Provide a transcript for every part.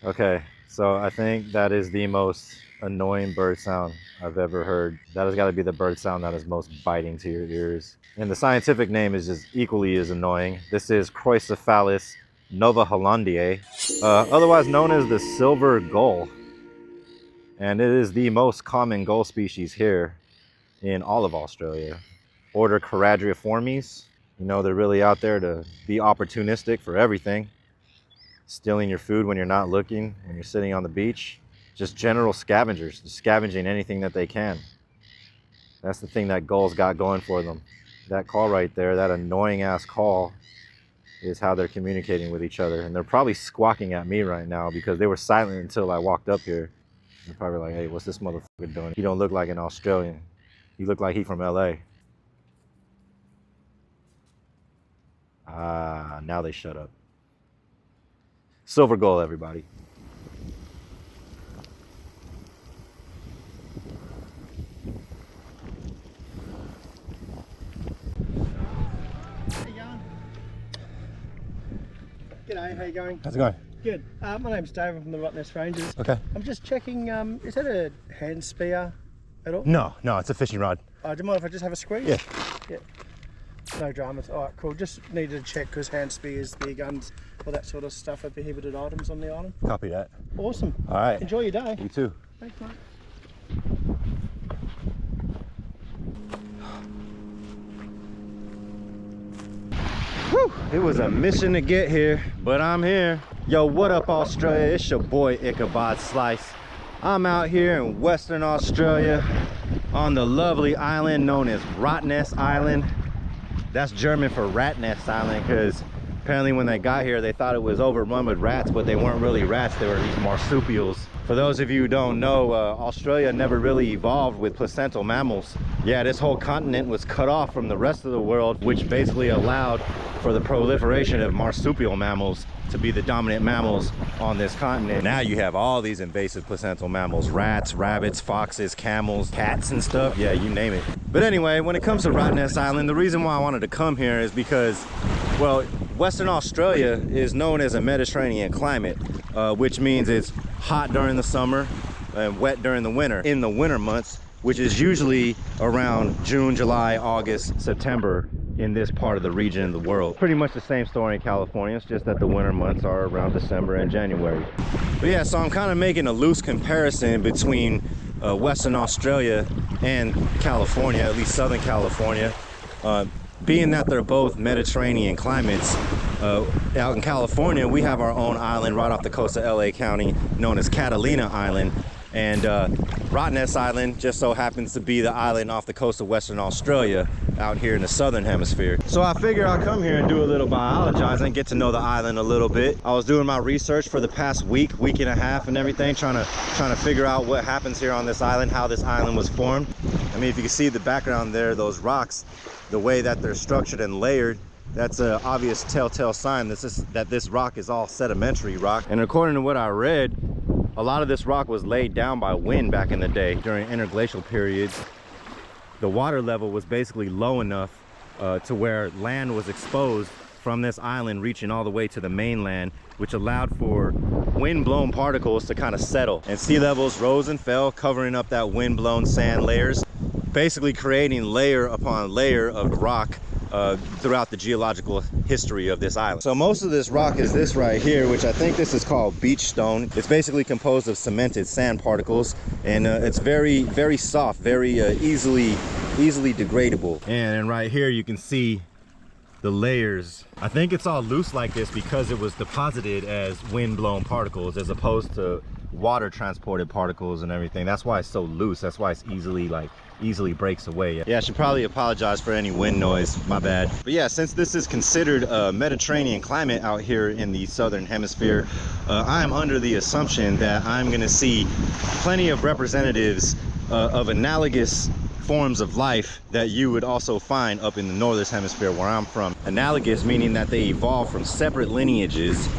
Okay, so I think that is the most annoying bird sound I've ever heard. That has got to be the bird sound that is most biting to your ears. And the scientific name is just equally as annoying. This is Croicephalus novahollandiae, otherwise known as the silver gull. And it is the most common gull species here in all of Australia. Order Charadriiformes. You know, they're really out there to be opportunistic for everything. Stealing your food when you're not looking, when you're sitting on the beach. Just general scavengers, just scavenging anything that they can. That's the thing that gulls got going for them. That call right there, that annoying ass call, is how they're communicating with each other. And they're probably squawking at me right now because they were silent until I walked up here. They're probably like, hey, what's this motherfucker doing? He don't look like an Australian. He look like he from LA. Ah, now they shut up. Silver gull, everybody. How you going? G'day, how you going? How's it going? Good. My name's Dave, I'm from the Rottnest Ranges. Okay. I'm just checking, is that a hand spear at all? No, it's a fishing rod. Do you mind if I just have a squeeze? Yeah. Yeah. No dramas. All right, cool. Just needed to check because hand spears, spear guns, all that sort of stuff are prohibited items on the island. Copy that. Awesome. All right. Enjoy your day. You too. Thanks, mate. Whew, it was a mission to get here, but I'm here. Yo, what up, Australia? It's your boy Ichabod Slice. I'm out here in Western Australia on the lovely island known as Rottnest Island. That's German for rat nest island because apparently when they got here they thought it was overrun with rats, but they weren't really rats, they were these marsupials. For those of you who don't know, Australia never really evolved with placental mammals. Yeah, this whole continent was cut off from the rest of the world, which basically allowed for the proliferation of marsupial mammals to be the dominant mammals on this continent. Now you have all these invasive placental mammals, rats, rabbits, foxes, camels, cats and stuff. Yeah, you name it. But anyway, when it comes to Rottnest Island, the reason why I wanted to come here is because, well, Western Australia is known as a Mediterranean climate, which means it's hot during the summer and wet during the winter. In the winter months, which is usually around June, July, August, September in this part of the region of the world. Pretty much the same story in California, it's just that the winter months are around December and January. But yeah, so I'm kind of making a loose comparison between Western Australia and California, at least Southern California. Being that they're both Mediterranean climates, out in California we have our own island right off the coast of LA County known as Catalina Island, and Rottnest Island just so happens to be the island off the coast of Western Australia out here in the southern hemisphere. So I figured I'll come here and do a little biologizing, get to know the island a little bit. I was doing my research for the past week and a half and everything, trying to figure out what happens here on this island, how this island was formed. I mean, if you can see the background there, those rocks, the way that they're structured and layered, that's an obvious telltale sign that this rock is all sedimentary rock. And according to what I read, a lot of this rock was laid down by wind back in the day. During interglacial periods, the water level was basically low enough to where land was exposed from this island reaching all the way to the mainland, which allowed for wind-blown particles to kind of settle. And sea levels rose and fell, covering up that wind-blown sand layers, basically creating layer upon layer of rock throughout the geological history of this island. So most of this rock is this right here, which I think this is called beach stone. It's basically composed of cemented sand particles, and it's very soft, very easily degradable. And right here you can see the layers. I think it's all loose like this because it was deposited as wind-blown particles as opposed to water transported particles and everything. That's why it's so loose. That's why it's easily breaks away. Yeah, I should probably apologize for any wind noise, my bad. But yeah, since this is considered a Mediterranean climate out here in the southern hemisphere, I'm under the assumption that I'm gonna see plenty of representatives of analogous forms of life that you would also find up in the northern hemisphere where I'm from. Analogous meaning that they evolved from separate lineages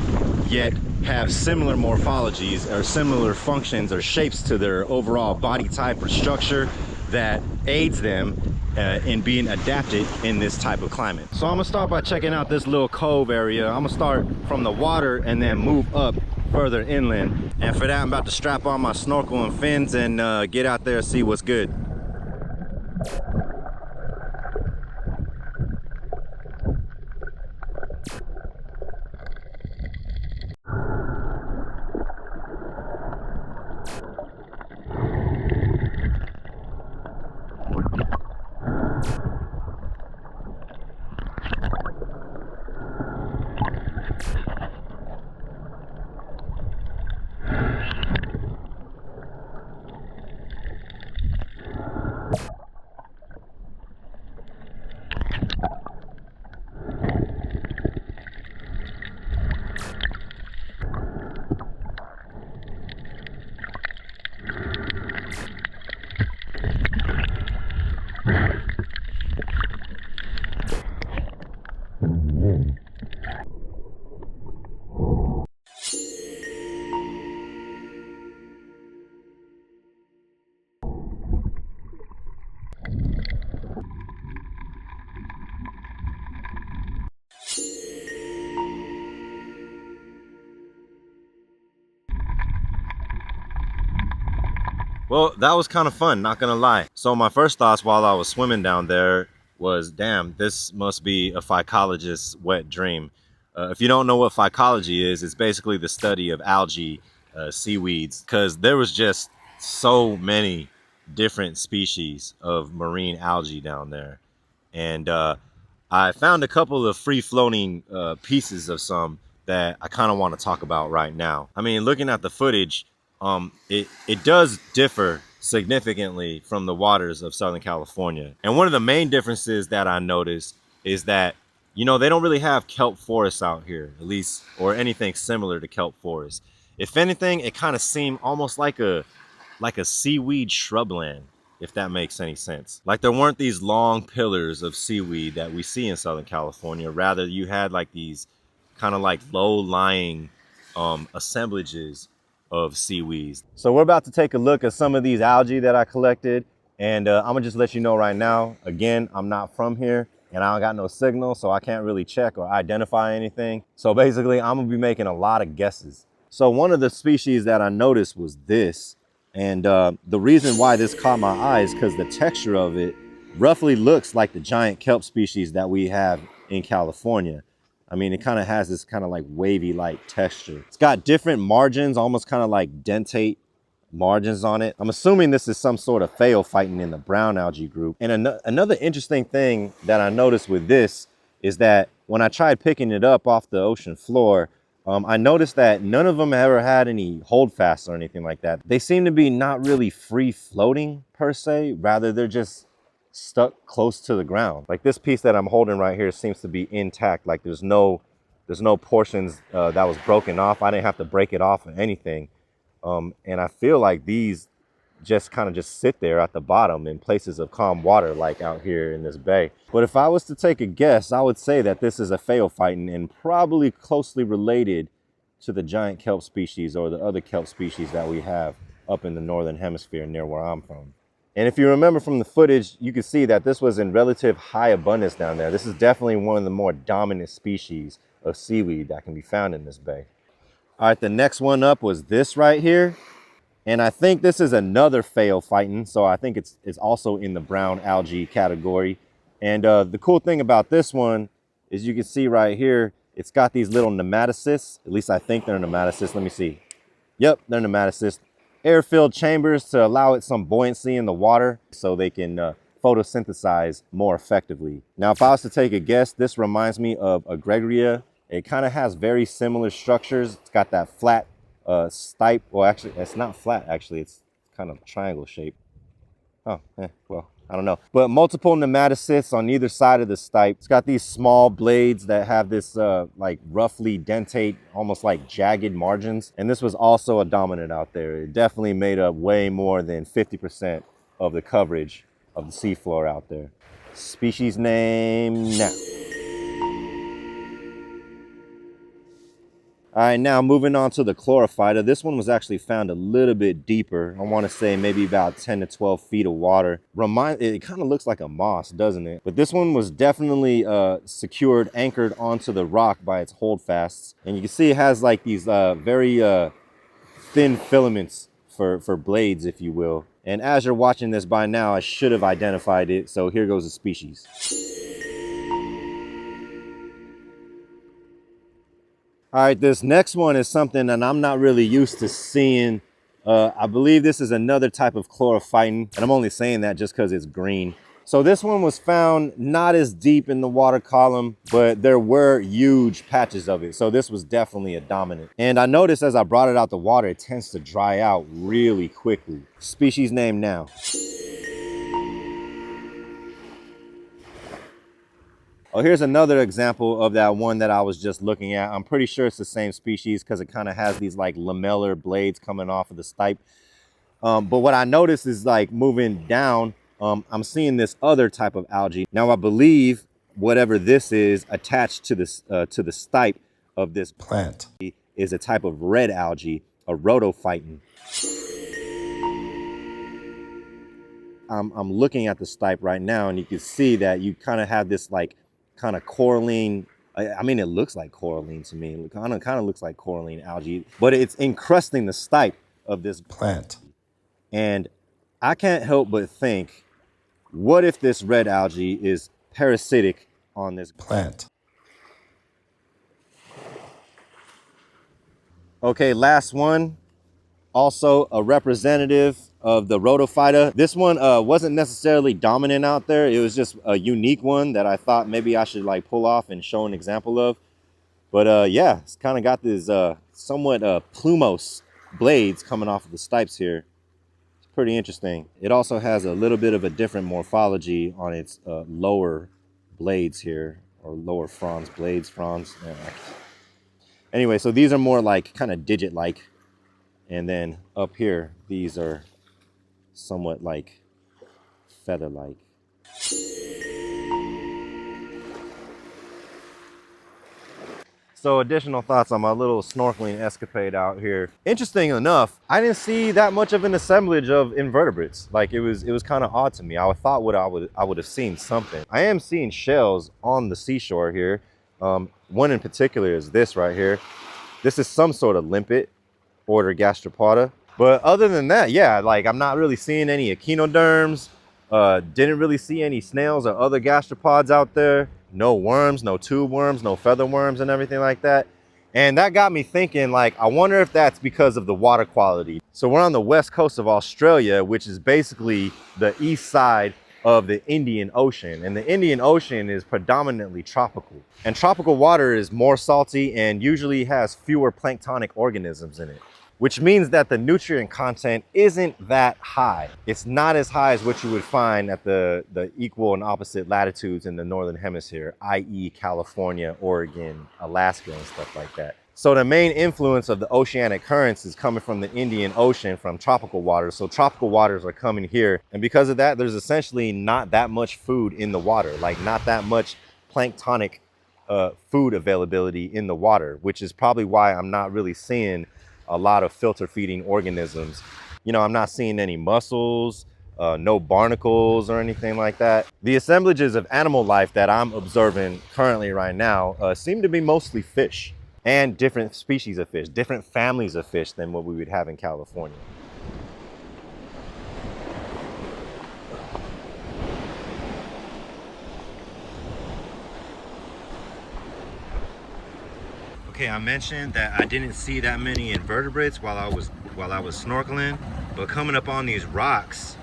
yet have similar morphologies or similar functions or shapes to their overall body type or structure that aids them in being adapted in this type of climate. So I'm gonna start by checking out this little cove area. I'm gonna start from the water and then move up further inland. And for that, I'm about to strap on my snorkel and fins and get out there and see what's good. Well, that was kind of fun, not gonna lie. So my first thoughts while I was swimming down there was, damn, this must be a phycologist's wet dream. If you don't know what phycology is, it's basically the study of algae, seaweeds, because there was just so many different species of marine algae down there. And I found a couple of free-floating pieces of some that I kind of want to talk about right now. I mean, looking at the footage, it does differ significantly from the waters of Southern California. And one of the main differences that I noticed is that, you know, they don't really have kelp forests out here, at least, or anything similar to kelp forests. If anything, it kind of seemed almost like a seaweed shrubland, if that makes any sense. Like there weren't these long pillars of seaweed that we see in Southern California. Rather, you had like these kind of like low-lying assemblages of seaweeds. So we're about to take a look at some of these algae that I collected, and I'm gonna just let you know right now, again, I'm not from here and I don't got no signal, so I can't really check or identify anything. So basically I'm gonna be making a lot of guesses. So one of the species that I noticed was this, and the reason why this caught my eye is because the texture of it roughly looks like the giant kelp species that we have in California. I mean, it kind of has this kind of like wavy like texture. It's got different margins, almost kind of like dentate margins on it. I'm assuming this is some sort of phaeophyton in the brown algae group. And another interesting thing that I noticed with this is that when I tried picking it up off the ocean floor, I noticed that none of them ever had any holdfasts or anything like that. They seem to be not really free floating per se, rather they're just stuck close to the ground. Like this piece that I'm holding right here seems to be intact. Like there's no portions that was broken off. I didn't have to break it off or anything. And I feel like these just kind of just sit there at the bottom in places of calm water, like out here in this bay. But if I was to take a guess, I would say that this is a phaeophyton and probably closely related to the giant kelp species or the other kelp species that we have up in the northern hemisphere near where I'm from. And if you remember from the footage, you can see that this was in relative high abundance down there. This is definitely one of the more dominant species of seaweed that can be found in this bay. All right, the next one up was this right here. And I think this is another phaeophyton. So I think it's also in the brown algae category. And the cool thing about this one is you can see right here, it's got these little nematocysts. At least I think they're nematocysts. Let me see. Yep, they're nematocysts. Air-filled chambers to allow it some buoyancy in the water so they can photosynthesize more effectively. Now, if I was to take a guess, this reminds me of a Gregoria. It kind of has very similar structures. It's got that flat stipe. Well, actually, it's not flat, actually. It's kind of triangle shape. Oh, well, I don't know. But multiple nematocysts on either side of the stipe. It's got these small blades that have this like roughly dentate, almost like jagged margins. And this was also a dominant out there. It definitely made up way more than 50% of the coverage of the seafloor out there. Species name now. All right, now moving on to the chlorophyta. This one was actually found a little bit deeper. I want to say maybe about 10 to 12 feet of water. It kind of looks like a moss, doesn't it? But this one was definitely secured, anchored onto the rock by its holdfasts. And you can see it has like these very thin filaments for blades, if you will. And as you're watching this by now, I should have identified it. So here goes the species. All right, this next one is something that I'm not really used to seeing. I believe this is another type of chlorophyton, and I'm only saying that just because it's green. So this one was found not as deep in the water column, but there were huge patches of it. So this was definitely a dominant. And I noticed as I brought it out the water, it tends to dry out really quickly. Species name now. Oh, here's another example of that one that I was just looking at. I'm pretty sure it's the same species because it kind of has these like lamellar blades coming off of the stipe. But what I noticed is like moving down, I'm seeing this other type of algae. Now I believe whatever this is attached to the stipe of this plant is a type of red algae, a rotophyton. I'm looking at the stipe right now, and you can see that you kind of have this like kind of coralline. I mean, it looks like coralline to me. It kind of looks like coralline algae, but it's encrusting the stipe of this plant. And I can't help but think, what if this red algae is parasitic on this plant? Okay, last one. Also a representative of the rotophyta. This one wasn't necessarily dominant out there. It was just a unique one that I thought maybe I should like pull off and show an example of. But yeah, it's kind of got this somewhat plumose blades coming off of the stipes here. It's pretty interesting. It also has a little bit of a different morphology on its lower blades here, or lower fronds, blades, fronds. Yeah. Anyway, so these are more like kind of digit-like. And then up here, these are somewhat like feather-like. So additional thoughts on my little snorkeling escapade out here. Interesting enough, I didn't see that much of an assemblage of invertebrates. Like it was kind of odd to me. I thought I would have seen something. I am seeing shells on the seashore here. One in particular is this right here. This is some sort of limpet, order gastropoda. But other than that, yeah, like I'm not really seeing any echinoderms. Didn't really see any snails or other gastropods out there. No worms, no tube worms, no feather worms and everything like that. And that got me thinking, like, I wonder if that's because of the water quality. So we're on the west coast of Australia, which is basically the east side of the Indian Ocean. And the Indian Ocean is predominantly tropical. And tropical water is more salty and usually has fewer planktonic organisms in it, which means that the nutrient content isn't that high. It's not as high as what you would find at the equal and opposite latitudes in the Northern Hemisphere, i.e. California, Oregon, Alaska, and stuff like that. So the main influence of the oceanic currents is coming from the Indian Ocean, from tropical waters. So tropical waters are coming here. And because of that, there's essentially not that much food in the water, like not that much planktonic food availability in the water, which is probably why I'm not really seeing a lot of filter feeding organisms. You know, I'm not seeing any mussels, no barnacles or anything like that. The assemblages of animal life that I'm observing currently right now seem to be mostly fish, and different species of fish, different families of fish than what we would have in California. Okay, I mentioned that I didn't see that many invertebrates while I was snorkeling, but coming up on these rocks,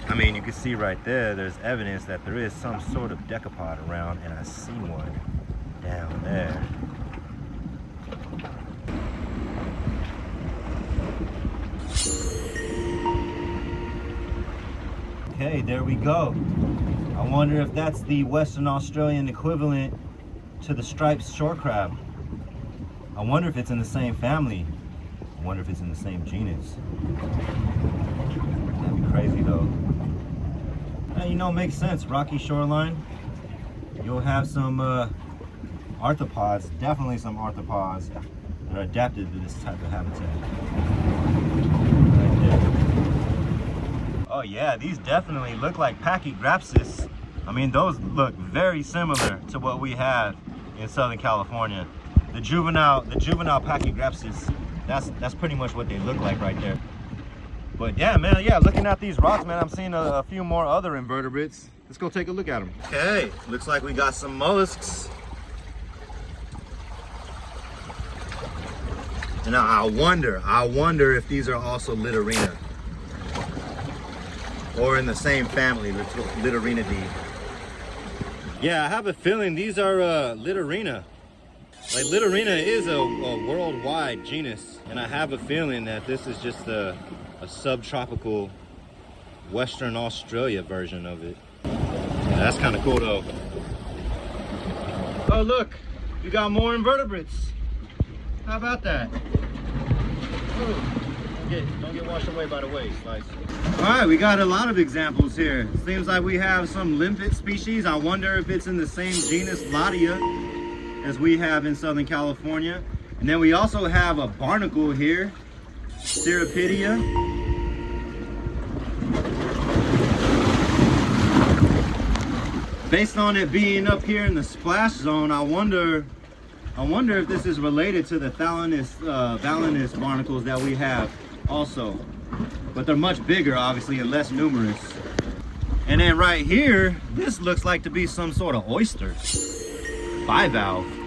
I mean, you can see right there, there's evidence that there is some sort of decapod around, and I see one down there. Okay, there we go. I wonder if that's the Western Australian equivalent to the striped shore crab. I wonder if it's in the same family. I wonder if it's in the same genus. That'd be crazy though. And you know, it makes sense. Rocky shoreline. You'll have some arthropods, definitely some arthropods that are adapted to this type of habitat. Right there. Oh yeah, these definitely look like Pachygrapsis. I mean, those look very similar to what we have in Southern California. The juvenile Pachygrapsis, that's pretty much what they look like right there. But yeah, man, yeah, looking at these rocks, man, I'm seeing a few more other invertebrates. Let's go take a look at them. Okay, looks like we got some mollusks. And I wonder if these are also Littorina, or in the same family, Littorinidae. Yeah, I have a feeling these are Littorina. Like, Littorina is a worldwide genus, and I have a feeling that this is just a subtropical Western Australia version of it. Yeah, that's kind of cool though. Oh look, we got more invertebrates. How about that? Oh, don't get washed away by the waves, Slice. All right, we got a lot of examples here. Seems like we have some limpet species. I wonder if it's in the same genus Ladia as we have in Southern California. And then we also have a barnacle here, Cirripedia. Based on it being up here in the splash zone, I wonder if this is related to the Balanus barnacles that we have also. But they're much bigger, obviously, and less numerous. And then right here, this looks like to be some sort of oyster. Bivalve.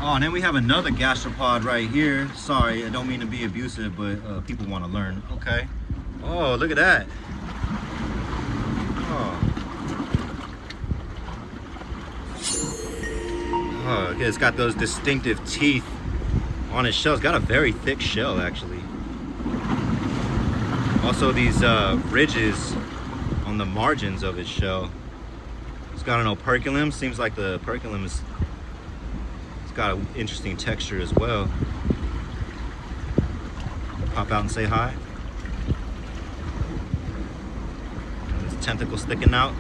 Oh, and then we have another gastropod right here. Sorry, I don't mean to be abusive, but people want to learn. Okay. Oh, look at that. Oh, okay, it's got those distinctive teeth on its shell. It's got a very thick shell, actually. Also, these ridges on the margins of its shell. It's got an operculum. Seems like the operculum is. It's got an interesting texture as well. Pop out and say hi. And its tentacles sticking out.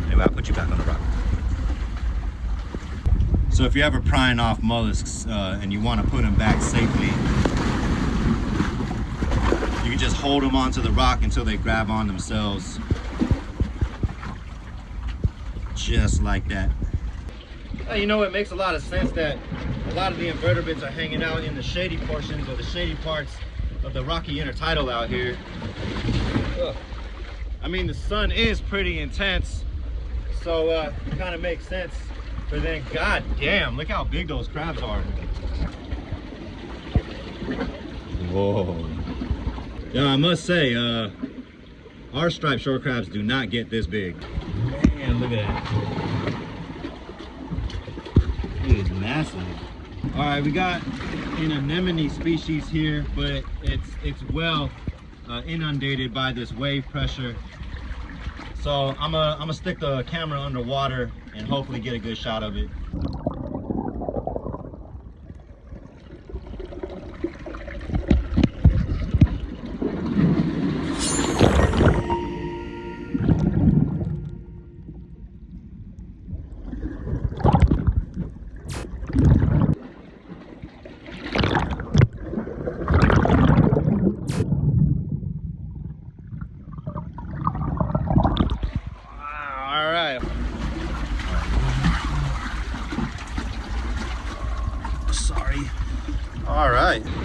Anyway, I'll put you back on the rock. So if you're ever prying off mollusks and you want to put them back safely, you can just hold them onto the rock until they grab on themselves. Just like that. You know, it makes a lot of sense that a lot of the invertebrates are hanging out in the shady portions or the shady parts of the rocky intertidal out here. Ugh. I mean, the sun is pretty intense, so it kind of makes sense. But then, god damn, look how big those crabs are. Whoa. Yeah, I must say, our striped shore crabs do not get this big. Man, look at that. It is massive. All right, we got an anemone species here, but it's well inundated by this wave pressure. So I'm gonna stick the camera underwater and hopefully get a good shot of it.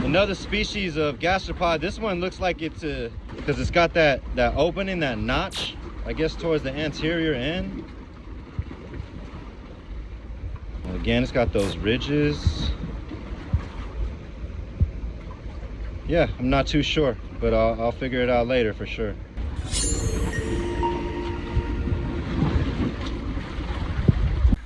Another species of gastropod. This one looks like it's because it's got that opening, that notch, I guess towards the anterior end. And again, it's got those ridges. Yeah, I'm not too sure, but I'll figure it out later for sure.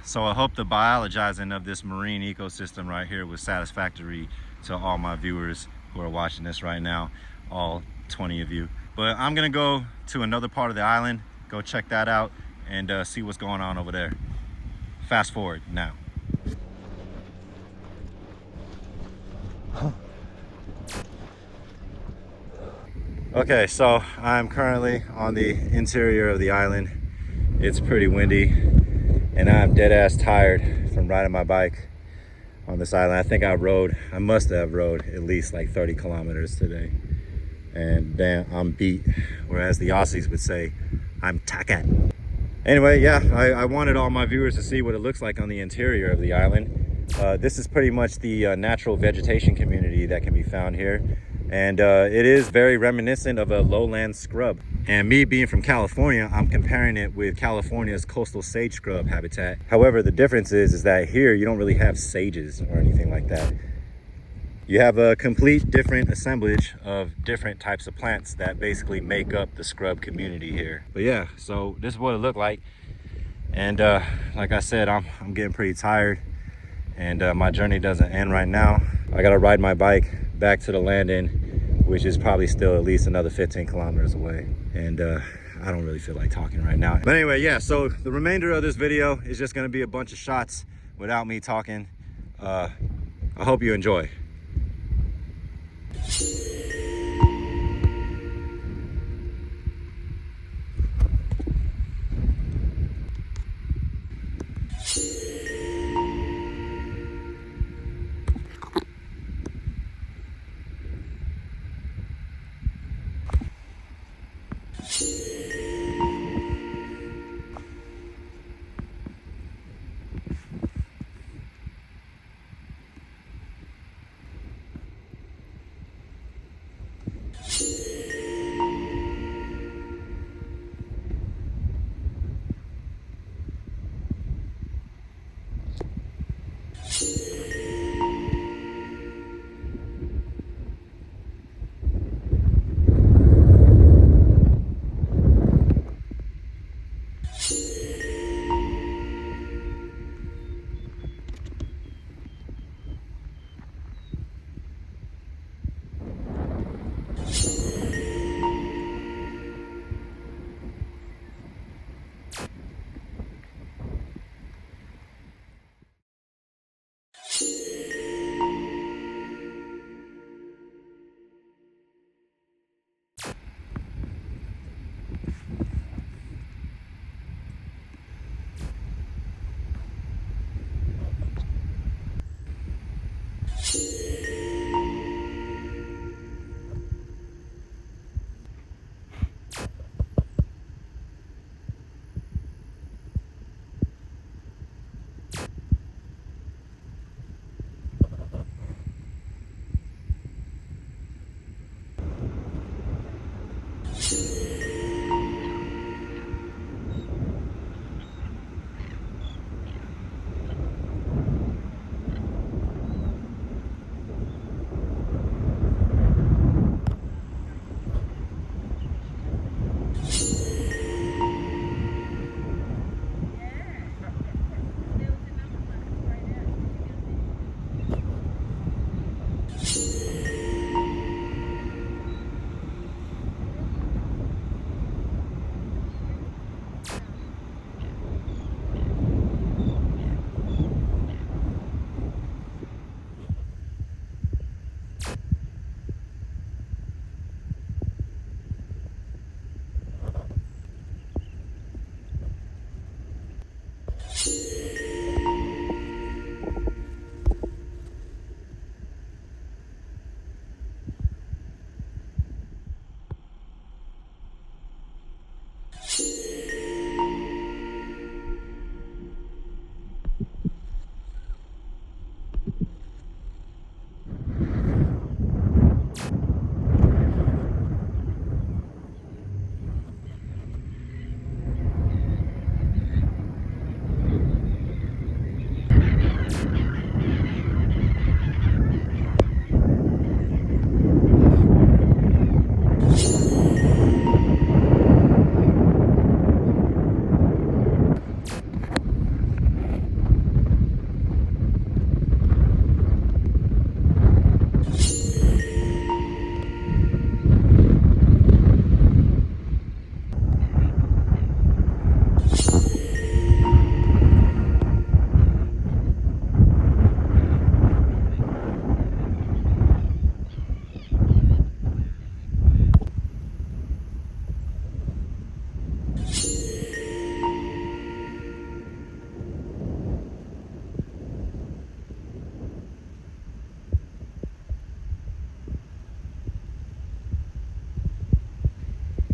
So I hope the biologizing of this marine ecosystem right here was satisfactory to all my viewers who are watching this right now, all 20 of you. But I'm gonna go to another part of the island, go check that out, and see what's going on over there. Fast forward now. Okay, so I'm currently on the interior of the island. It's pretty windy and I'm dead ass tired from riding my bike on this island. I think I must have rode at least like 30 kilometers today. And damn, I'm beat. Whereas the Aussies would say, I'm taken. Anyway, yeah, I wanted all my viewers to see what it looks like on the interior of the island. This is pretty much the natural vegetation community that can be found here. And it is very reminiscent of a lowland scrub. And me being from California, I'm comparing it with California's coastal sage scrub habitat. However, the difference is that here you don't really have sages or anything like that. You have a complete different assemblage of different types of plants that basically make up the scrub community here. But yeah, so this is what it looked like. And like I said, I'm getting pretty tired and my journey doesn't end right now. I gotta ride my bike back to the landing, which is probably still at least another 15 kilometers away. And I don't really feel like talking right now. But anyway, yeah, so the remainder of this video is just gonna be a bunch of shots without me talking. I hope you enjoy.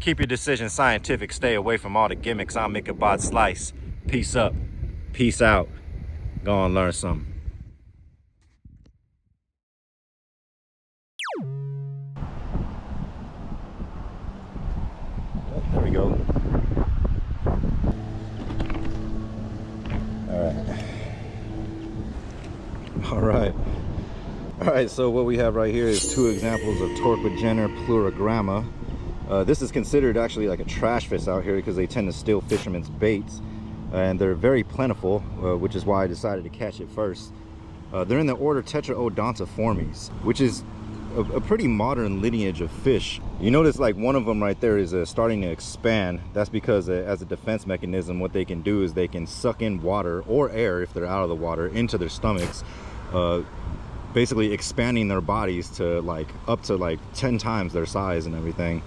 Keep your decision scientific. Stay away from all the gimmicks. I'm Ichabod Slice. Peace up. Peace out. Go and learn something. Oh, there we go. All right, so what we have right here is two examples of Torquegener plurigramma. This is considered actually like a trash fish out here because they tend to steal fishermen's baits, and they're very plentiful, which is why I decided to catch it first. They're in the order Tetraodontiformes, which is a pretty modern lineage of fish. You notice like one of them right there is starting to expand. That's because as a defense mechanism, what they can do is they can suck in water or air if they're out of the water into their stomachs, basically expanding their bodies to up to 10 times their size and everything.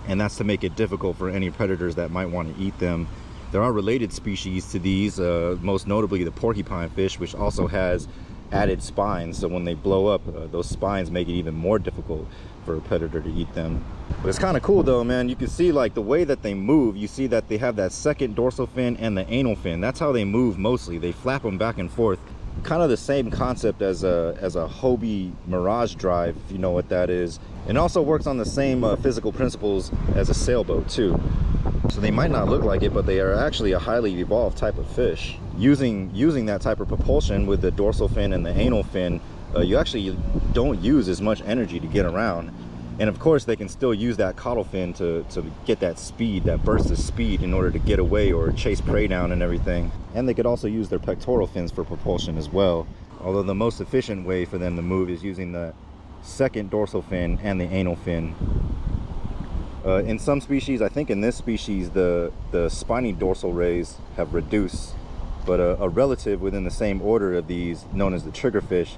And that's to make it difficult for any predators that might want to eat them. There are related species to these, most notably the porcupine fish, which also has added spines. So when they blow up, those spines make it even more difficult for a predator to eat them. But it's kind of cool though, man. You can see like the way that they move. You see that they have that second dorsal fin and the anal fin. That's how they move mostly. They flap them back and forth. Kind of the same concept as a Hobie Mirage drive, if you know what that is. And also works on the same physical principles as a sailboat too. So they might not look like it, but they are actually a highly evolved type of fish. Using that type of propulsion with the dorsal fin and the anal fin, you actually don't use as much energy to get around. And of course they can still use that caudal fin to get that speed, that burst of speed, in order to get away or chase prey down and everything. And they could also use their pectoral fins for propulsion as well. Although the most efficient way for them to move is using the second dorsal fin and the anal fin. In some species, I think in this species, the spiny dorsal rays have reduced, but a relative within the same order of these, known as the triggerfish,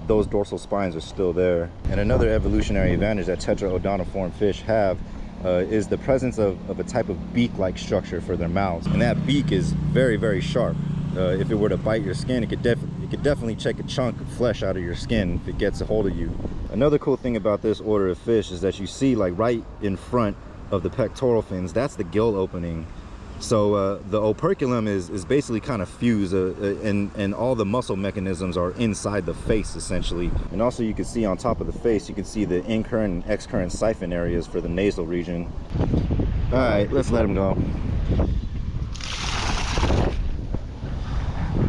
those dorsal spines are still there. And another evolutionary advantage that tetraodontiform fish have is the presence of a type of beak-like structure for their mouths. And that beak is very, very sharp. If it were to bite your skin, it could definitely take a chunk of flesh out of your skin if it gets a hold of you. Another cool thing about this order of fish is that you see like right in front of the pectoral fins, that's the gill opening. So the operculum is basically kind of fused, and all the muscle mechanisms are inside the face essentially. And also you can see on top of the face, you can see the incurrent and excurrent siphon areas for the nasal region. All right, let's let him go.